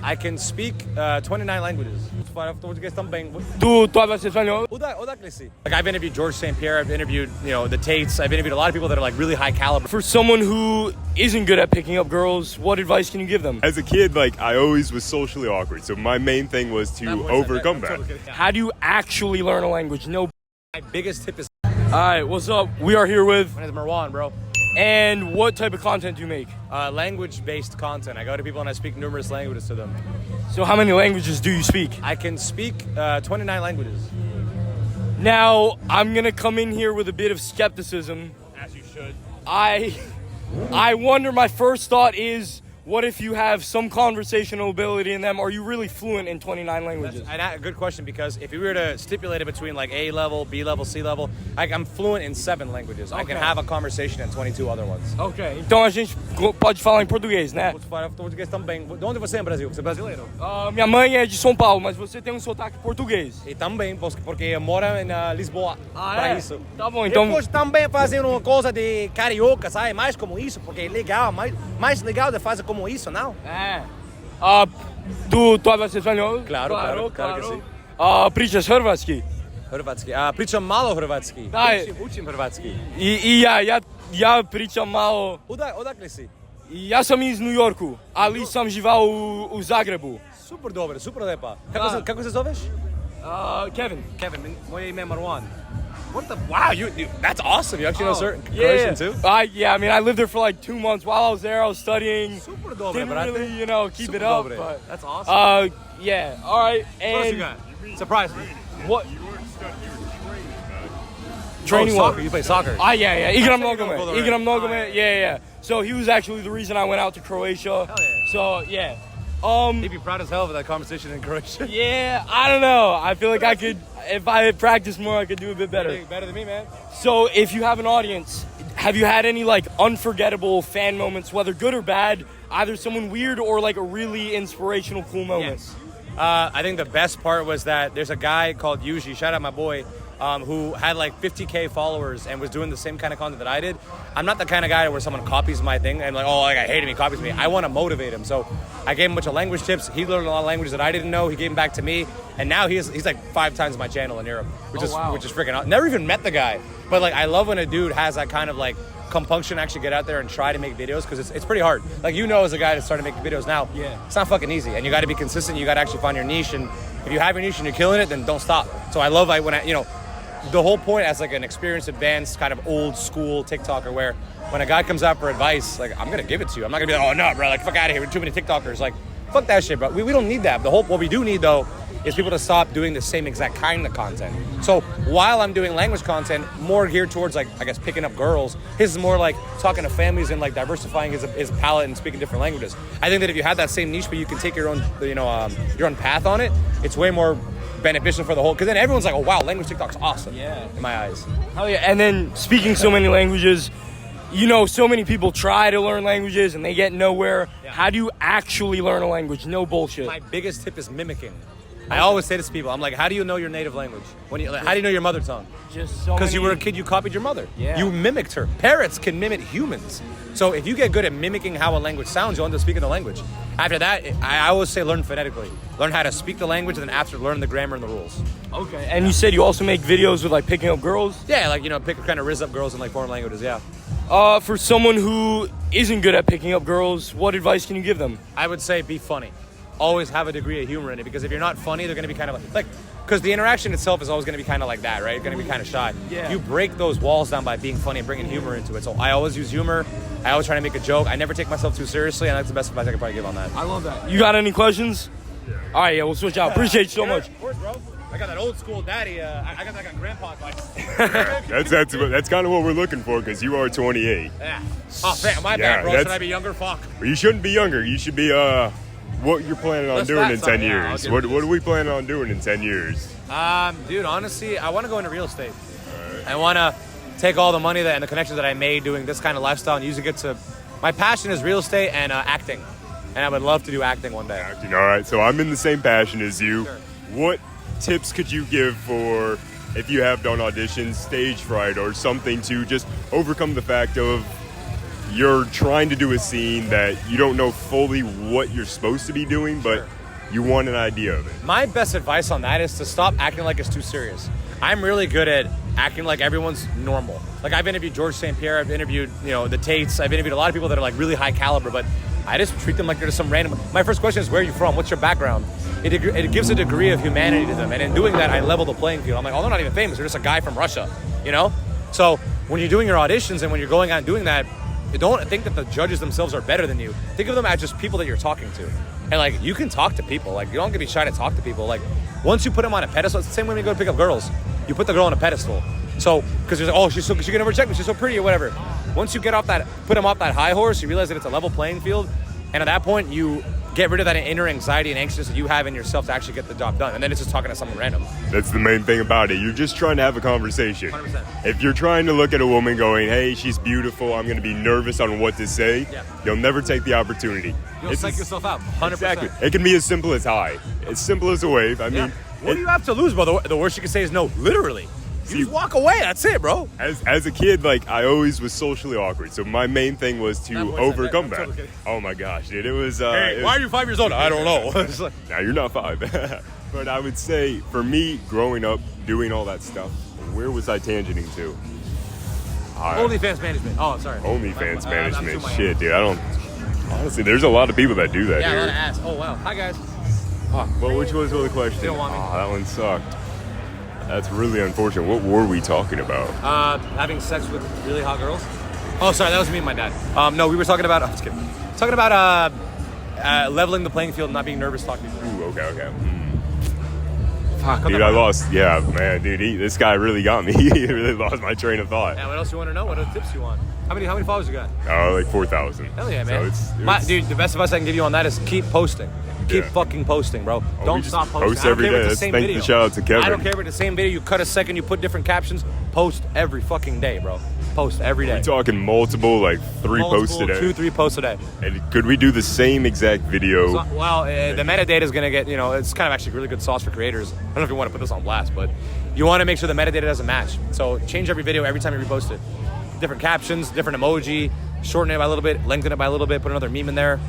I can speak 29 languages. Português também. Tu hablas español? Like I've interviewed George St. Pierre, I've interviewed, the Tates, I've interviewed a lot of people that are like really high caliber. For someone who isn't good at picking up girls, what advice can you give them? As a kid, like I always was socially awkward, so my main thing was to overcome that. How do you actually learn a language? No. My biggest tip is... Alright, what's up? We are here with... My name is Merwan, bro. And what type of content do you make? Language-based content. I go to people and I speak numerous languages to them. So how many languages do you speak? I can speak 29 languages. Now, I'm gonna come in here with a bit of skepticism. As you should. I wonder, my first thought is, what if you have some conversational ability in them? Are you really fluent in 29 languages? That's a good question, because if we were to stipulate it between like A level, B level, C level, I'm fluent in 7 languages. Okay. I can have a conversation in 22 other ones. Ok, então a gente pode falar em português, né? Português também. De onde você é, Brasil? Você é brasileiro? Minha mãe é de São Paulo, mas você tem um sotaque português. E também, porque mora em Lisboa. Ah, é? Isso. Tá bom, então... Depois também fazer uma coisa de carioca, sabe? Mais como isso, porque é legal, mais legal de fazer como isso, não? É. Tu hablas espanhol? Claro que sim. Pričaš hrvatski? Hrvatski. Pričam malo hrvatski. Učim hrvatski. Ja pričam malo. Odakle si? Ja sam iz New Yorku, ali sam živao u Zagrebu. Super dobro, super lepa. Kako se zoveš? Kevin. Moje ime je Marwan. What the? Wow, that's awesome. You actually know certain Croatian too? Yeah, I mean, I lived there for like 2 months. While I was there, I was studying. Super dobre, didn't brate. really, keep super it up. Dobre. But, that's awesome. Yeah, all right. And what else you got? Surprise me. What? You weren't studying, you were training. Training soccer. You play soccer. Yeah. Igram nogome. Yeah. So he was actually the reason I went out to Croatia. Hell yeah. So, yeah. He'd be proud as hell of that conversation in Croatia. Yeah, I don't know. I feel like I could, if I had practiced more, I could do a bit better. Better than me, man. So if you have an audience, have you had any like unforgettable fan moments, whether good or bad, either someone weird or like a really inspirational, cool moment? Yes. I think the best part was that there's a guy called Yuji, shout out my boy, who had like 50K followers and was doing the same kind of content that I did. I'm not the kind of guy where someone copies my thing and like, I hate him, he copies me. I want to motivate him. So I gave him a bunch of language tips. He learned a lot of languages that I didn't know. He gave them back to me. And now he's like 5 times my channel in Europe, which is freaking awesome. Never even met the guy. But like, I love when a dude has that kind of like compunction to actually get out there and try to make videos, because it's pretty hard. Like, as a guy that's starting to make videos now, it's not fucking easy. And you got to be consistent. You got to actually find your niche. And if you have your niche and you're killing it, then don't stop. So I love when the whole point as like an experienced, advanced, kind of old school TikToker, where when a guy comes out for advice, like, I'm gonna give it to you. I'm not gonna be like, oh no, bro, like, fuck out of here. We're too many TikTokers. Like, fuck that shit, bro. We don't need that. What we do need though is people to stop doing the same exact kind of content. So while I'm doing language content, more geared towards like, I guess, picking up girls, his is more like talking to families and like diversifying his palette and speaking different languages. I think that if you have that same niche, but you can take your own, your own path on it, it's way more beneficial for the whole, because then everyone's like, oh wow, language TikTok's awesome. Yeah, in my eyes. Oh yeah, and then speaking so many languages, so many people try to learn languages and they get nowhere. Yeah. How do you actually learn a language? No bullshit. My biggest tip is mimicking. I always say this to people. I'm like, how do you know your native language? How do you know your mother tongue? Because you were a kid, you copied your mother. Yeah. You mimicked her. Parrots can mimic humans. So if you get good at mimicking how a language sounds, you'll end up speaking the language. After that, I always say learn phonetically. Learn how to speak the language, and then after, learn the grammar and the rules. Okay. And you said you also make videos with like picking up girls? Yeah, like, kind of rizz up girls in like foreign languages, yeah. For someone who isn't good at picking up girls, what advice can you give them? I would say be funny. Always have a degree of humor in it, because if you're not funny, they're going to be kind of like, because the interaction itself is always going to be kind of like that, right? Going to be kind of shy. Yeah. You break those walls down by being funny and bringing humor into it. So I always use humor. I always try to make a joke. I never take myself too seriously, and that's the best advice I could probably give on that. I love that. You got any questions? Yeah. All right, we'll switch out. Appreciate you so much. Of course, bro. I got that old school daddy. I got that grandpa advice. that's kind of what we're looking for, because you are 28. Yeah. Oh, man, my bad, bro. Should I be younger? Fuck. You shouldn't be younger. You should be what you're planning on doing in 10 years. What are we planning on doing in 10 years? Dude, honestly, I want to go into real estate. Right. I want to take all the money and the connections that I made doing this kind of lifestyle and using it to... My passion is real estate and acting. And I would love to do acting one day. Acting, all right. So I'm in the same passion as you. Sure. What tips could you give for, if you have done auditions, stage fright or something, to just overcome the fact of you're trying to do a scene that you don't know fully what you're supposed to be doing, but you want an idea of it. My best advice on that is to stop acting like it's too serious. I'm really good at acting like everyone's normal. Like I've interviewed George St. Pierre, I've interviewed, the Tates, I've interviewed a lot of people that are like really high caliber, but I just treat them like they're just some random. My first question is, where are you from? What's your background? It gives a degree of humanity to them, and in doing that, I level the playing field. I'm like, oh, they're not even famous. They're just a guy from Russia, So when you're doing your auditions and when you're going out and doing that, you don't think that the judges themselves are better than you. Think of them as just people that you're talking to. And like, you can talk to people. Like, you don't have to be shy to talk to people. Like, once you put them on a pedestal, it's the same way when you go to pick up girls. You put the girl on a pedestal. So, because you're like, oh, she's gonna reject me. She's so pretty or whatever. Once you put them off that high horse, you realize that it's a level playing field. And at that point, you get rid of that inner anxiety and anxiousness that you have in yourself to actually get the job done. And then it's just talking to someone random. That's the main thing about it. You're just trying to have a conversation. 100%. If you're trying to look at a woman going, hey, she's beautiful, I'm going to be nervous on what to say, you'll never take the opportunity. You'll psych yourself out, 100%. Exactly. It can be as simple as hi. As simple as a wave. I mean, what do you have to lose, bro? The worst you can say is no, literally. You just walk away. That's it, bro. As a kid, like, I always was socially awkward. So my main thing was to overcome that. Totally oh my gosh, dude. It was. Hey, why are you 5 years old? I don't know. Now you're not 5. But I would say, for me, growing up, doing all that stuff, where was I tangenting to? OnlyFans management. Oh, sorry. OnlyFans management. Shit, dude. I don't. Honestly, there's a lot of people that do that. Yeah, here. a lot of ass. Oh, wow. Hi, guys. Well, which was the question? They don't want me. Oh, that one sucked. That's really unfortunate. What were we talking about? Having sex with really hot girls. Oh, sorry, that was me and my dad. No, we were talking about. I'm just kidding. Talking about leveling the playing field and not being nervous talking to people. Ooh, okay. Fuck, dude, I lost. Yeah, man, dude, this guy really got me. He really lost my train of thought. Yeah, what else you want to know? What other tips you want? How many followers you got? Like 4,000. Hell yeah, man. So dude, the best advice I can give you on that is keep posting. Keep fucking posting, bro. Don't stop posting. Post every day. Let's thank the shout out to Kevin. I don't care if it's the same video. You cut a second, you put different captions. Post every fucking day, bro. Post every day. We're talking multiple, like 3 posts a day. 2-3 posts a day. And could we do the same exact video? So, the metadata is going to get, it's kind of actually really good sauce for creators. I don't know if you want to put this on blast, but you want to make sure the metadata doesn't match. So change every video every time you repost it. Different captions, different emoji, shorten it by a little bit, lengthen it by a little bit, put another meme in there.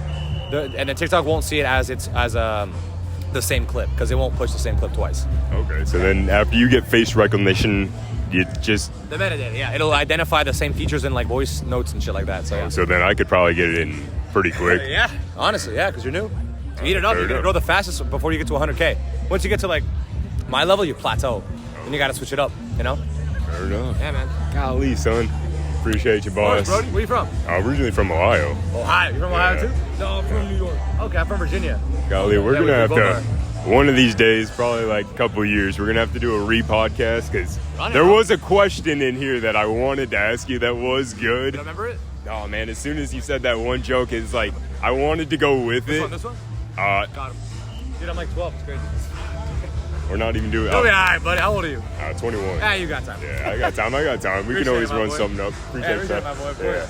And then TikTok won't see it as the same clip because it won't push the same clip twice. Okay, so then after you get face recognition, you just... The metadata, yeah. It'll identify the same features in like voice notes and shit like that. So, so then I could probably get it in pretty quick. Yeah, honestly, yeah, because you're new. You eat it up, you're going to grow the fastest before you get to 100K. Once you get to like my level, you plateau. Then you got to switch it up, Fair enough. Yeah, man. Golly, son. Appreciate you, boss. Brody, where you from? I'm originally from Ohio. Ohio? You from Ohio too? No, I'm from New York. Okay, I'm from Virginia. Golly, we're going to have to, one of these days, probably like a couple of years, we're going to have to do a re-podcast because there was a question in here that I wanted to ask you that was good. You remember it? Oh, man, as soon as you said that one joke, it's like, I wanted to go with it. This one? Got him. Dude, I'm like 12. It's crazy. We're not even doing it. Oh, yeah, all right, buddy. How old are you? 21. Yeah, you got time. Yeah, I got time. We can always run something up. Appreciate my boy. Yeah.